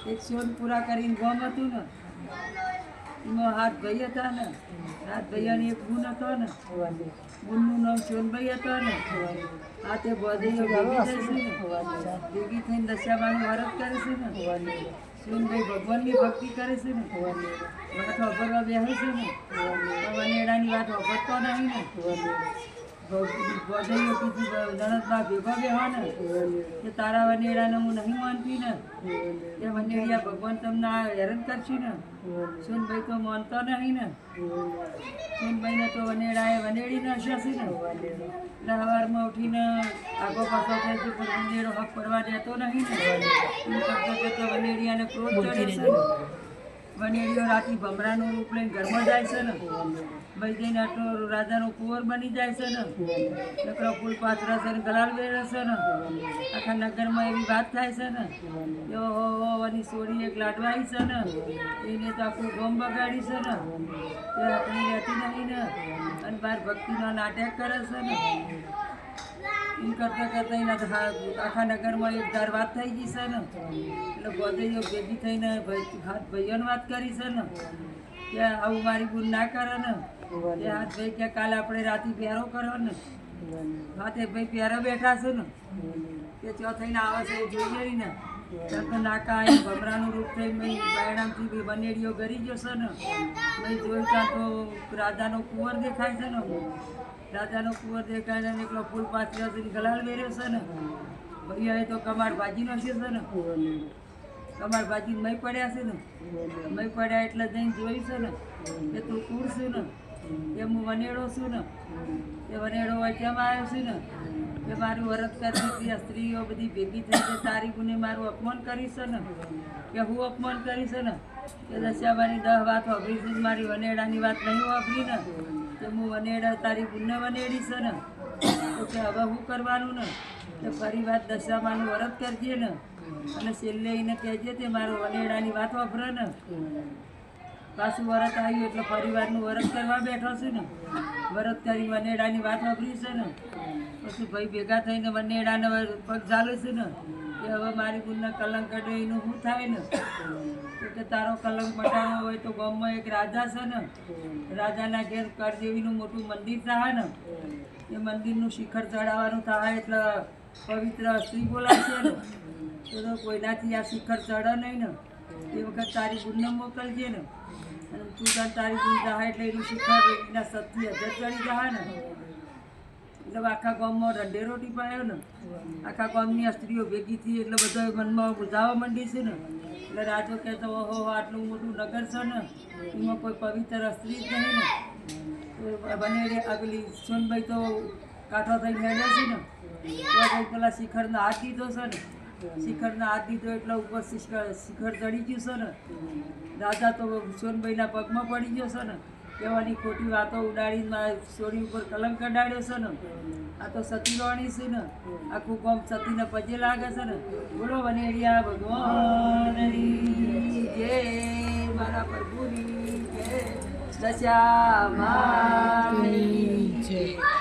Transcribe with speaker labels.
Speaker 1: એક સોન પૂરા કરીને ગોમ હતું ને એમાં હાથ ભાઈ હતા ને હાથ ભૈયાની એક બૂન હતો ને બૂનનું નામ સોનભાઈ હતો ને આ તે બધીઓ ભેગી થઈશું ને ભેગી થઈને દશામાનું વ્રત કરીશું ને સોનભાઈ ભગવાનની ભક્તિ કરે છે ને વાત વાપરવા બેસે છે ને વનેડાની વાત વાપરતો નહીં ને બધીઓ કીધી નણદમાં ભેગો બેહો ને કે તારા વનેડાને હું નહીં માનતી ને એ વનેડિયા ભગવાન તમને હેરાન કરશું ને સોનભાઈ તો માનતો નહીં ને સોનભાઈને તો વનેડાએ વનેડી નાખ્યા છે ને એટલે સવારમાં ઉઠીને આગો પાછો થાય છે પણ વનેડો હક પડવા દેતો નહીં ને એમ કરતો કરતો વનેડિયાને ક્રોધ ચડે છે ને વનેડીઓ રાતી ભમરાનું રૂપ લઈને ઘરમાં જાય છે ને ભાઈ જઈને આટલો રાજાનો કુંવર બની જાય છે ને નકરો ફૂલ પાથરા છે ને ગલાલ વેરે છે ને આખા નગરમાં એવી વાત થાય છે ને કે ઓની સોડી એક લાડવાઈ છે ને એને તો આખું ગોમ બગાડી છે ને તે આપણી રહેતી નહીં ને અને બહાર ભક્તિનો નાટક કરે છે ને એમ કરતાં કરતાં એના આખા નગરમાં એક ધાર વાત થઈ ગઈ છે ને એટલે બધીઓ ભેગી થઈને હાથ ભાઈઓને વાત કરી છે ને કે આવું મારી બૂન ના કરે ને એ હાથ ભાઈ કે કાલે આપણે રાતે પહેરો કરો ને હાથે ભાઈ પહેરો બેઠા છે ને કે ચો થઈને આવે છે એ જોઈએ ને તો નાકા અહીં ભમરાનું રૂપ થઈ મેં બાયણામથી બનેડીઓ ગરી જશે ને મેં જોઈ ત્યાં તો રાજાનો કુંવર દેખાય છે ને રાજાનો કુંવર દેખાય ને એકલો ફૂલ પાથરી ગલાલ વેર્યો છે ને ભાઈ તો કમાડ ભાજીનો છે ને કમાડ ભાજી મય પડ્યા છે ને મય પડ્યા એટલે જઈને જોઈ છે ને કે તું કુળ છું ને કે હું વનેડો છું ને એ વનેડો હોય કેમ આવ્યો છું ને કે મારું વરત કરતી હતી સ્ત્રીઓ બધી ભેગી થઈ કે તારી ગુને મારું અપમાન કરી છે ને કે હું અપમાન કરી છે ને કે દશામાની 10 વાત વાપરી છે મારી વનેડાની વાત નહીં વાપરી ને કે હું વનેડા તારી ગુને વનેડી છે ને તો કે હવે શું કરવાનું ને તો ફરી વાત દશામાનું વ્રત કરજે ને અને છેલ્લે એને કહેજે તે મારો વનેડાની વાત વાપરે ને પાછું વ્રત આવ્યું એટલે પરિવારનું વ્રત કરવા બેઠો છે ને વ્રત કરી વનેડાની વાત વાપરી છે ને પછી ભાઈ ભેગા થઈને વનેડાને પગ ચાલે છે ને કે હવે મારી બુનને કલંક કાઢે એનું શું થાય ને કે તારો કલંક મટાડવો હોય તો ગામમાં એક રાજા છે ને રાજાના ઘેર કરદેવીનું મોટું મંદિર થાય ને એ મંદિરનું શિખર ચડાવવાનું થાય એટલે પવિત્ર સ્ત્રી બોલાશે ને તો કોઈનાથી આ શિખર ચડે નહીં ને એ વખત તારી બુનને મોકલજે ને અને તું તારી બુન જાય એટલે એનું શિખર એના 7 થી 1000 ચડી જાય ને એટલે આખા ગામમાં રંઢેરો ટીપાયો ને આખા ગામની સ્ત્રીઓ ભેગી થઈ એટલે બધા મનમાં બુઝાવા માંડી છે ને એટલે રાજો કહેતો ઓહો આટલું મોટું નગર છે ને એમાં કોઈ પવિત્ર સ્ત્રી જ નહીં ને બનેડે આગલી સોનભાઈ તો કાંઠો થઈને હેડ્યા છે ને તો પેલા શિખરનો હાથ દીધો છે ને શિખરનો હાથ દીધો એટલે ઉપર શિખર ચડી ગયું છે ને રાજા તો સોનભાઈના પગમાં પડી ગયો છે ને કહેવાની ખોટી વાતો ઉડાડીને સોરી ઉપર કલંક કઢાડ્યો છે ને આ તો સતીવાણી છે ને આખું ગામ સતીને પજે લાગે છે ને બોલો વનેડિયા ભગવાનની જય મારા પ્રભુની જય દશામાની જય